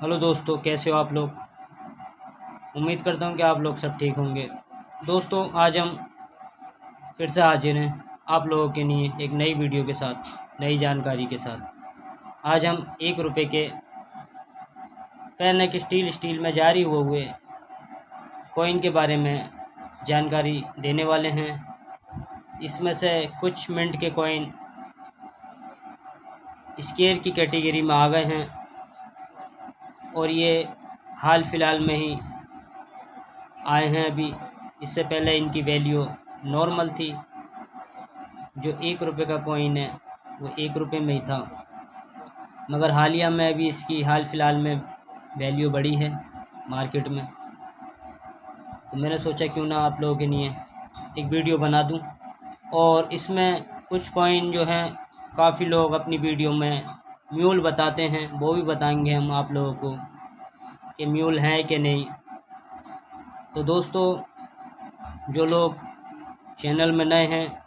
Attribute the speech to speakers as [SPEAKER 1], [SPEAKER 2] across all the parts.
[SPEAKER 1] Hello दोस्तों, कैसे हो आप लोग। उम्मीद करता हूँ कि आप लोग सब ठीक होंगे। दोस्तों, आज हम फिर से हाजिर हैं आप लोगों के लिए एक नई वीडियो के साथ, नई जानकारी के साथ। आज हम 1 रुपये के पैनक स्टील में जारी हुए कॉइन के बारे में जानकारी देने वाले हैं। इसमें से कुछ मिनट के कॉइन स्केयर की कैटेगरी में आ गए हैं और ये हाल फिलहाल में ही आए हैं अभी। इससे पहले इनकी वैल्यू नॉर्मल थी। जो 1 रुपये का कॉइन है वो 1 रुपये में ही था, मगर हालिया में अभी इसकी हाल फिलहाल में वैल्यू बढ़ी है मार्केट में। तो मैंने सोचा क्यों ना आप लोगों के लिए एक वीडियो बना दूं। और इसमें कुछ कॉइन जो हैं, काफ़ी लोग अपनी वीडियो में म्यूल बताते हैं, वो भी बताएंगे हम आप लोगों को कि म्यूल हैं कि नहीं। तो दोस्तों, जो लोग चैनल में नए हैं,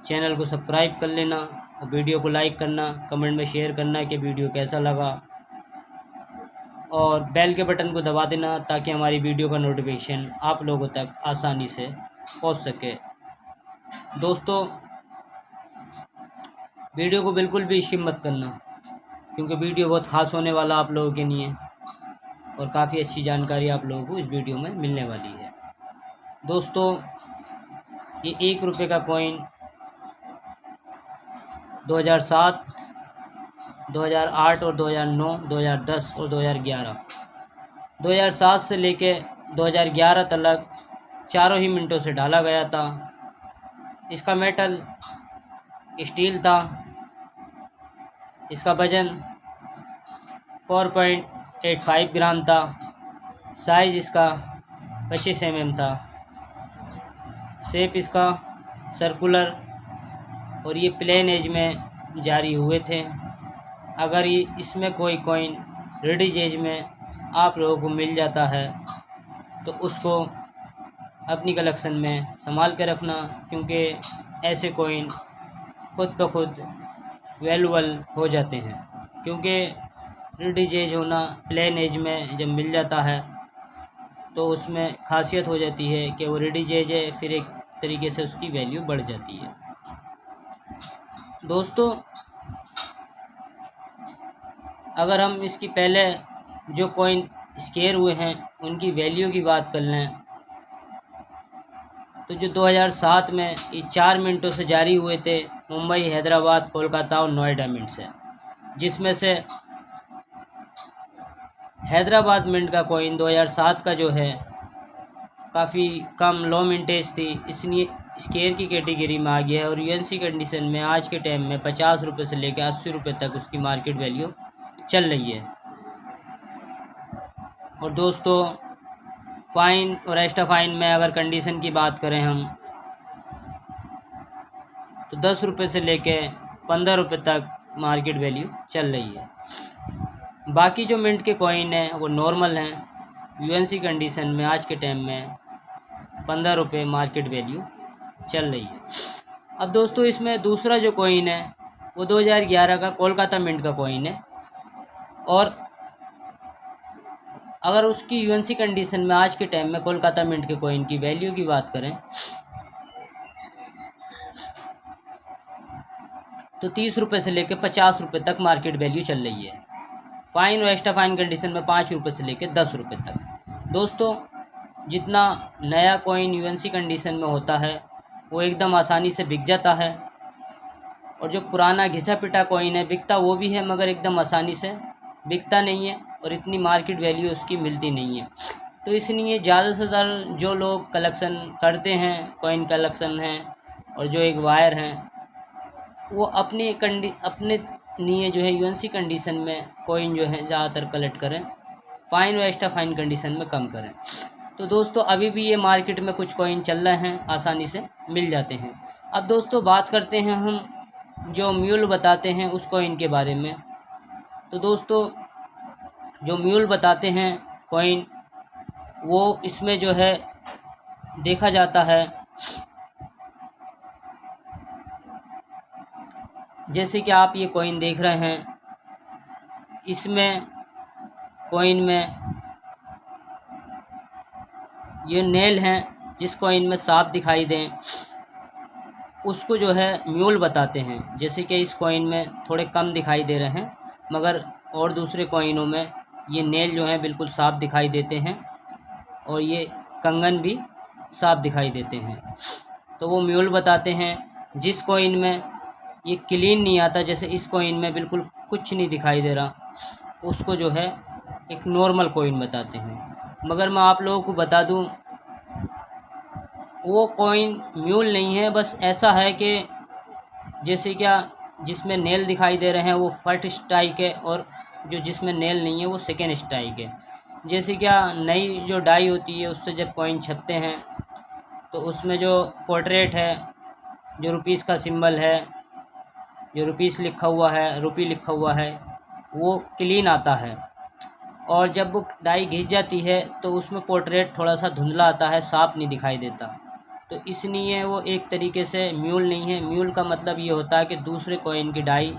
[SPEAKER 1] चैनल को सब्सक्राइब कर लेना और वीडियो को लाइक करना, कमेंट में शेयर करना कि वीडियो कैसा लगा, और बेल के बटन को दबा देना ताकि हमारी वीडियो का नोटिफिकेशन आप लोगों तक आसानी से पहुंच सके। दोस्तों, वीडियो को बिल्कुल भी स्किप मत करना, क्योंकि वीडियो बहुत ख़ास होने वाला आप लोगों के लिए और काफ़ी अच्छी जानकारी आप लोगों को इस वीडियो में मिलने वाली है। दोस्तों, ये 1 रुपये का कॉइन 2007, 2008 और 2009, 2010 और 2011, 2007 से लेके 2011 तक चारों ही मिनटों से डाला गया था। इसका मेटल स्टील था। इसका वज़न 4.85 ग्राम था। साइज़ इसका 25 mm था। शेप इसका सर्कुलर और ये प्लेन एज में जारी हुए थे। अगर ये इसमें कोई कॉइन रेडिज एज में आप लोगों को मिल जाता है तो उसको अपनी कलेक्शन में संभाल के रखना, क्योंकि ऐसे कॉइन खुद ब खुद वैल्यूबल हो जाते हैं। क्योंकि रेडिज एज होना, प्लेन एज में जब मिल जाता है तो उसमें खासियत हो जाती है कि वो रेडिज एज है, फिर एक तरीके से उसकी वैल्यू बढ़ जाती है। दोस्तों, अगर हम इसकी पहले जो कॉइन स्केयर हुए हैं उनकी वैल्यू की बात कर लें तो जो 2007 में ये 4 मिनटों से जारी हुए थे मुंबई, हैदराबाद, कोलकाता और नोएडा मिंट से, जिसमें से हैदराबाद मिंट का कॉइन 2007 का जो है काफ़ी कम लो मिंटेज थी, इसलिए स्केयर की कैटेगरी में आ गया है। और यूएनसी कंडीशन में आज के टाइम में 50 रुपये से लेकर 80 रुपये तक उसकी मार्केट वैल्यू चल रही है। और दोस्तों, फ़ाइन और एक्स्ट्रा फ़ाइन में अगर कंडीशन की बात करें हम तो 10 रुपये से लेके 15 रुपये तक मार्केट वैल्यू चल रही है। बाकी जो मिंट के कॉइन हैं वो नॉर्मल हैं। यूएनसी कंडीशन में आज के टाइम में 15 रुपये मार्केट वैल्यू चल रही है। अब दोस्तों, इसमें दूसरा जो कॉइन है वो 2011 का कोलकाता मिंट का कॉइन है। और अगर उसकी यूएनसी कंडीशन में आज के टाइम में कोलकाता मिंट के कॉइन की वैल्यू की बात करें तो 30 रुपये से लेकर 50 रुपये तक मार्केट वैल्यू चल रही है। फ़ाइन और एक्स्ट्रा फ़ाइन कंडीशन में 5 रुपये से लेकर 10 रुपये तक। दोस्तों, जितना नया कॉइन यूएनसी कंडीशन में होता है वो एकदम आसानी से बिक जाता है, और जो पुराना घिसा पिटा कॉइन है बिकता वो भी है, मगर एकदम आसानी से बिकता नहीं है और इतनी मार्केट वैल्यू उसकी मिलती नहीं है। तो इसलिए ज़्यादा से ज़्यादा जो लोग कलेक्शन करते हैं, कॉइन कलेक्शन हैं और जो एक वायर हैं, वो अपने लिए जो है यूएनसी कंडीशन में कॉइन जो है ज़्यादातर कलेक्ट करें, फ़ाइन और एक्स्ट्रा फ़ाइन कंडीशन में कम करें। तो दोस्तों, अभी भी ये मार्केट में कुछ कॉइन चल रहे हैं, आसानी से मिल जाते हैं। अब दोस्तों, बात करते हैं हम जो म्यूल बताते हैं उस कॉइन के बारे में। तो दोस्तों, जो म्यूल बताते हैं कॉइन, वो इसमें जो है देखा जाता है, जैसे कि आप ये कॉइन देख रहे हैं, इसमें कॉइन में ये नेल हैं, जिस कॉइन में सांप दिखाई दें उसको जो है म्यूल बताते हैं। जैसे कि इस कॉइन में थोड़े कम दिखाई दे रहे हैं, मगर और दूसरे कॉइनों में ये नेल जो हैं बिल्कुल साफ दिखाई देते हैं और ये कंगन भी साफ दिखाई देते हैं, तो वो म्यूल बताते हैं। जिस कॉइन में ये क्लीन नहीं आता, जैसे इस कॉइन में बिल्कुल कुछ नहीं दिखाई दे रहा, उसको जो है एक नॉर्मल कॉइन बताते हैं। मगर मैं आप लोगों को बता दूं, वो कॉइन म्यूल नहीं है, बस ऐसा है कि जैसे क्या जिसमें नेल दिखाई दे रहे हैं वो फर्स्ट स्ट्राइक है, और जो जिसमें नेल नहीं है वो सेकेंड स्ट्राइक है। जैसे क्या नई जो डाई होती है उससे जब कॉइन छपते हैं तो उसमें जो पोर्ट्रेट है, जो रुपीस का सिंबल है, जो रुपीस लिखा हुआ है, रुपी लिखा हुआ है, वो क्लीन आता है। और जब वो डाई घिस जाती है तो उसमें पोर्ट्रेट थोड़ा सा धुंधला आता है, साफ नहीं दिखाई देता। तो इसलिए वो एक तरीके से म्यूल नहीं है। म्यूल का मतलब ये होता है कि दूसरे कॉइन की डाई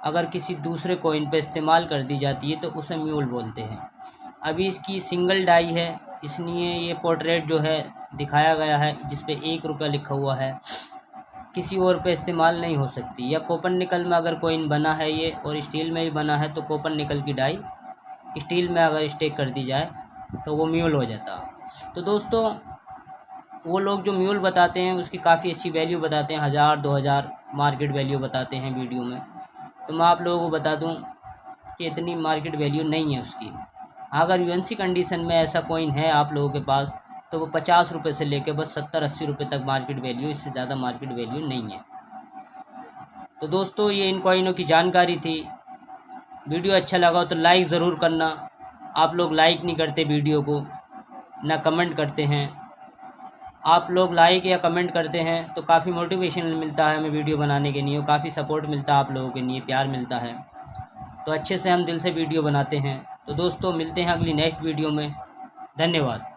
[SPEAKER 1] अगर किसी दूसरे कॉइन पे इस्तेमाल कर दी जाती है तो उसे म्यूल बोलते हैं। अभी इसकी सिंगल डाई है, इसलिए ये पोर्ट्रेट जो है दिखाया गया है जिस पे 1 रुपया लिखा हुआ है, किसी और पे इस्तेमाल नहीं हो सकती। या कॉपर निकल में अगर कॉइन बना है ये और स्टील में भी बना है तो कॉपर निकल की डाई स्टील में अगर स्टेक कर दी जाए तो वो म्यूल हो जाता। तो दोस्तों, वो लोग जो म्यूल बताते हैं उसकी काफ़ी अच्छी वैल्यू बताते हैं, 1000-2000 मार्केट वैल्यू बताते हैं वीडियो में। तो मैं आप लोगों को बता दूं कि इतनी मार्केट वैल्यू नहीं है उसकी। अगर यूएनसी कंडीशन में ऐसा कॉइन है आप लोगों के पास तो वो 50 रुपये से लेकर बस 70-80 रुपये तक मार्केट वैल्यू, इससे ज़्यादा मार्केट वैल्यू नहीं है। तो दोस्तों, ये इन कॉइनों की जानकारी थी। वीडियो अच्छा लगा हो तो लाइक ज़रूर करना। आप लोग लाइक नहीं करते वीडियो को, ना कमेंट करते हैं। आप लोग लाइक या कमेंट करते हैं तो काफ़ी मोटिवेशन मिलता है हमें वीडियो बनाने के लिए, काफ़ी सपोर्ट मिलता है आप लोगों के लिए, प्यार मिलता है। तो अच्छे से हम दिल से वीडियो बनाते हैं। तो दोस्तों, मिलते हैं अगली नेक्स्ट वीडियो में। धन्यवाद।